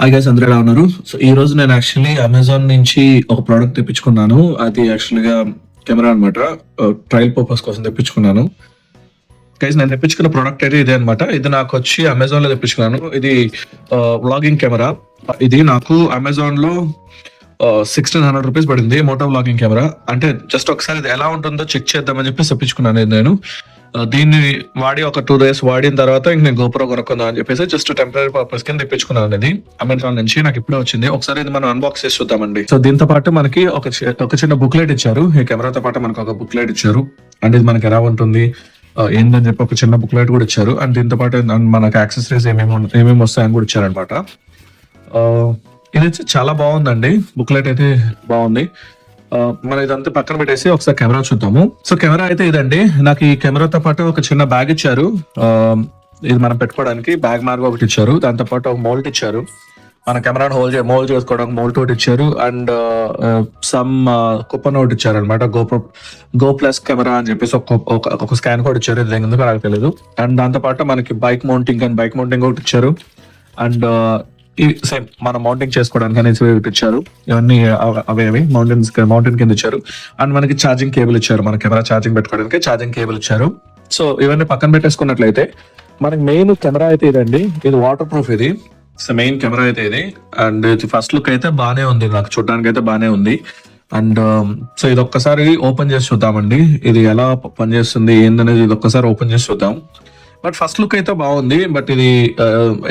Hi guys, అందరూ ఎలా ఉన్నారు? సో ఈ రోజు నేను యాక్చువల్లీ అమెజాన్ నుంచి ఒక ప్రోడక్ట్ తెప్పించుకున్నాను. అది యాక్చువల్‌గా కెమెరా అనమాట. ట్రయల్ పర్పస్ కోసం తెప్పించుకున్నాను. గైస్, నేను తెప్పించుకున్న ప్రోడక్ట్ అయితే ఇదే అనమాట. ఇది నాకొచ్చి అమెజాన్‌లో తెప్పించుకున్నాను. ఇది వ్లాగింగ్ కెమెరా. ఇది నాకు అమెజాన్‌లో 1600 రూపీస్ పడింది. Moto vlogging camera. అంటే జస్ట్ ఒకసారి ఇది ఎలా ఉంటుందో చెక్ చేద్దామని చెప్పేసి తెప్పించుకున్నాను ఇది నేను. దీన్ని వాడి ఒక 2 డేస్ వాడిన తర్వాత ఇంక నేను గోప్రో కొనుక్కుందాం అని చెప్పేసి జస్ట్ టెంపరరీ పర్పస్ కింద తెప్పించుకున్నాను. ఇది అమెజాన్ నుంచి నాకు ఇప్పుడే వచ్చింది. ఒకసారి ఇది మనం అన్బాక్స్ చేసి చూద్దామండి. సో దీంతో పాటు మనకి ఒక చిన్న బుక్లెట్ ఇచ్చారు. ఈ కెమెరాతో పాటు మనకు ఒక బుక్లెట్ ఇచ్చారు. అంటే ఇది మనకి ఎలా ఉంటుంది ఏందని చెప్పి ఒక చిన్న బుక్లెట్ కూడా ఇచ్చారు. అండ్ దీంతో పాటు మనకి యాక్సెసరీస్ ఏమేమి వస్తాయని కూడా ఇచ్చారనమాట. ఇది వచ్చి చాలా బాగుందండి. బుక్లెట్ అయితే బాగుంది. మనం ఇదంతా పక్కన పెట్టేసి ఒకసారి కెమెరా చూద్దాము. సో కెమెరా అయితే ఇదండి. నాకు ఈ కెమెరాతో పాటు ఒక చిన్న బ్యాగ్ ఇచ్చారు. ఇది మనం పెట్టుకోవడానికి బ్యాగ్ మార్గ ఒకటి ఇచ్చారు. దాంతో పాటు ఒక మోల్ట్ ఇచ్చారు. మన కెమెరాను మోల్డ్ చేసుకోవడానికి మోల్ట్ ఒకటి ఇచ్చారు. అండ్ సమ్ కూపన్ ఒకటి ఇచ్చారు అనమాట. గో ప్లస్ కెమెరా అని చెప్పేసి ఒక స్కాన్ కోడ్ ఇచ్చారు. ఇది ఎందుకు నాకు తెలియదు. అండ్ దాంతో పాటు మనకి బైక్ మౌంటింగ్ ఒకటి ఇచ్చారు. అండ్ సేమ్ మనం మౌంటింగ్ చేసుకోవడానికి అనేసి ఇచ్చారు. ఇవన్నీ అవి మౌంటైన్ కింద ఇచ్చారు. అండ్ మనకి ఛార్జింగ్ కేబుల్ ఇచ్చారు. మన కెమెరా ఛార్జింగ్ పెట్టుకోవడానికి ఛార్జింగ్ కేబుల్ ఇచ్చారు. సో ఇవన్నీ పక్కన పెట్టేసుకున్నట్లయితే మనకి మెయిన్ కెమెరా అయితే ఇదండి. ఇది వాటర్ ప్రూఫ్. ఇది సో మెయిన్ కెమెరా అయితే ఇది. అండ్ ఇది ఫస్ట్ లుక్ అయితే బానే ఉంది. నాకు చూడడానికి అయితే బానే ఉంది. అండ్ సో ఇది ఒక్కసారి ఓపెన్ చేసి చూద్దామండి. ఇది ఎలా పనిచేస్తుంది ఏందనేది ఇది ఒక్కసారి ఓపెన్ చేసి చూద్దాం. బట్ ఫస్ట్ లుక్ అయితే బాగుంది. బట్ ఇది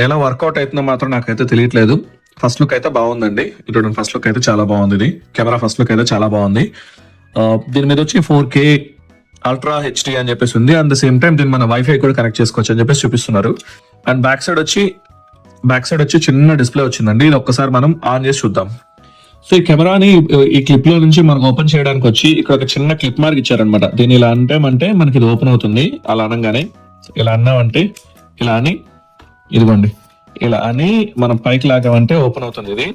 ఎలా వర్కౌట్ అవుతుందో మాత్రం నాకైతే తెలియట్లేదు. ఫస్ట్ లుక్ అయితే బాగుందండి. చూడండి, ఫస్ట్ లుక్ అయితే చాలా బాగుంది. ఇది కెమెరా ఫస్ట్ లుక్ అయితే చాలా బాగుంది. దీని మీద వచ్చి 4K అల్ట్రా హెచ్డి అని చెప్పేసి ఉంది. అట్ ద సేమ్ టైం దీన్ని మన వైఫై కూడా కనెక్ట్ చేసుకోవచ్చు అని చెప్పేసి చూపిస్తున్నారు. అండ్ బ్యాక్ సైడ్ వచ్చి చిన్న డిస్ప్లే వచ్చిందండి. ఇది ఒక్కసారి మనం ఆన్ చేసి చూద్దాం. సో ఈ కెమెరాని ఈ క్లిప్ లో నుంచి మనకు ఓపెన్ చేయడానికి వచ్చి ఇక్కడ ఒక చిన్న క్లిప్ మార్క్ ఇచ్చారనమాట. దీన్ని ఇలా అంటే మనకి ఇది ఓపెన్ అవుతుంది. అలా అనగానే ఇలా అన్నామంటే ఇలా అని ఇదిగోండి, ఇలా అని మనం పైకి లాగామంటే ఓపెన్ అవుతుంది. ఇది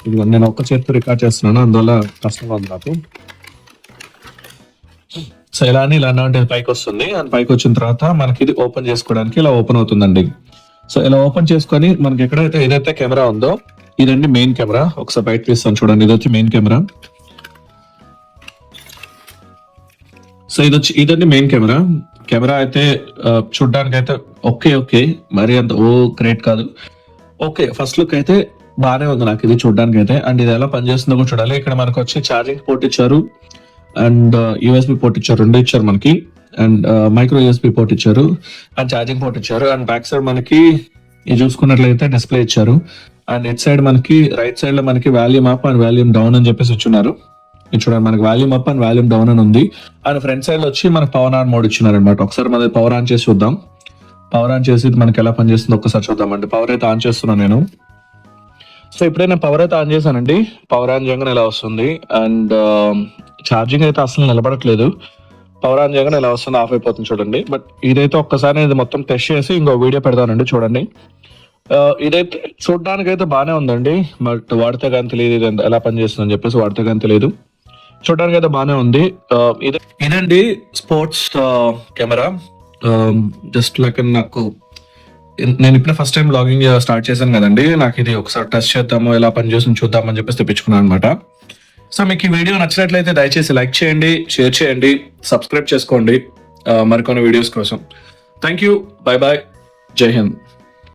ఇదిగోండి, నేను ఒక్క చేతితో రికార్డ్ చేస్తున్నాను, అందువల్ల కష్టంగా ఉంది నాకు. సో ఇలా అన్నామంటే పైకి వస్తుంది. అండ్ పైకి వచ్చిన తర్వాత మనకి ఇది ఓపెన్ చేసుకోవడానికి ఇలా ఓపెన్ అవుతుందండి. సో ఇలా ఓపెన్ చేసుకొని మనకి ఎక్కడైతే ఏదైతే కెమెరా ఉందో ఇదండి మెయిన్ కెమెరా. ఒకసారి బయట తీస్తాను చూడండి. ఇది వచ్చి మెయిన్ కెమెరా. సో ఇదండి మెయిన్ కెమెరా. కెమెరా అయితే చూడడానికి అయితే ఓకే మరి అంత గ్రేట్ కాదు. ఓకే, ఫస్ట్ లుక్ అయితే బాగానే ఉంది నాకు ఇది చూడడానికి అయితే. అండ్ ఇది ఎలా పనిచేస్తుందో కూడా చూడాలి. ఇక్కడ మనకు వచ్చి ఛార్జింగ్ పోర్ట్ ఇచ్చారు. అండ్ యూఎస్బి పోర్ట్ ఇచ్చారు. 2 ఇచ్చారు మనకి. అండ్ మైక్రో యూఎస్బి పోర్ట్ ఇచ్చారు. అండ్ ఛార్జింగ్ పోర్ట్ ఇచ్చారు. అండ్ బ్యాక్ సైడ్ మనకి ఇది చూసుకున్నట్లయితే డిస్ప్లే ఇచ్చారు. అండ్ ఇట్ సైడ్ మనకి రైట్ సైడ్ లో మనకి volume up and volume down అని చెప్పేసి ఇచ్చున్నారు. చూడండి, మనకి volume up and volume down అని ఉంది. అండ్ ఫ్రంట్ సైడ్ లో వచ్చి మనకి పవర్ ఆన్ మోడ్ ఇచ్చినారు అనమాట. ఒకసారి మన పవర్ ఆన్ చేసి చూద్దాం. పవర్ ఆన్ చేసి మనకి ఎలా పనిచేస్తుందో ఒక్కసారి చూద్దామండి. పవర్ అయితే ఆన్ చేస్తున్నాను నేను. సో ఇప్పుడే నేను పవర్ అయితే ఆన్ చేశానండి. పవర్ ఆన్ చేయగానే ఎలా వస్తుంది. అండ్ ఛార్జింగ్ అయితే అసలు నిలబడట్లేదు. పవర్ ఆన్ చేయగానే ఎలా వస్తుంది, ఆఫ్ అయిపోతుంది చూడండి. బట్ ఇదైతే ఒక్కసారి ఇది మొత్తం టెస్ట్ చేసి ఇంకో వీడియో పెడతానండి, చూడండి. ఇదైతే చూడడానికి అయితే బాగానే ఉందండి. బట్ వాడితే కానీ తెలియదు ఇది ఎలా పనిచేస్తుంది అని చెప్పేసి. వాడితే కానీ తెలియదు. చూడడానికి అయితే బాగానే ఉంది. ఇదండి స్పోర్ట్స్ కెమెరా. జస్ట్ లైక్ నేను ఇప్పుడే ఫస్ట్ టైం బ్లాగింగ్ స్టార్ట్ చేశాను కదండి. నాకు ఇది ఒకసారి టెస్ట్ చేద్దాము, ఎలా పనిచేస్తుంది చూద్దామని చెప్పేసి తెప్పించుకున్నాను అనమాట. సో మీకు ఈ వీడియో నచ్చినట్లయితే దయచేసి లైక్ చేయండి, షేర్ చేయండి, సబ్స్క్రైబ్ చేసుకోండి మరికొన్ని వీడియోస్ కోసం. Thank you. Bye bye. జై హింద్.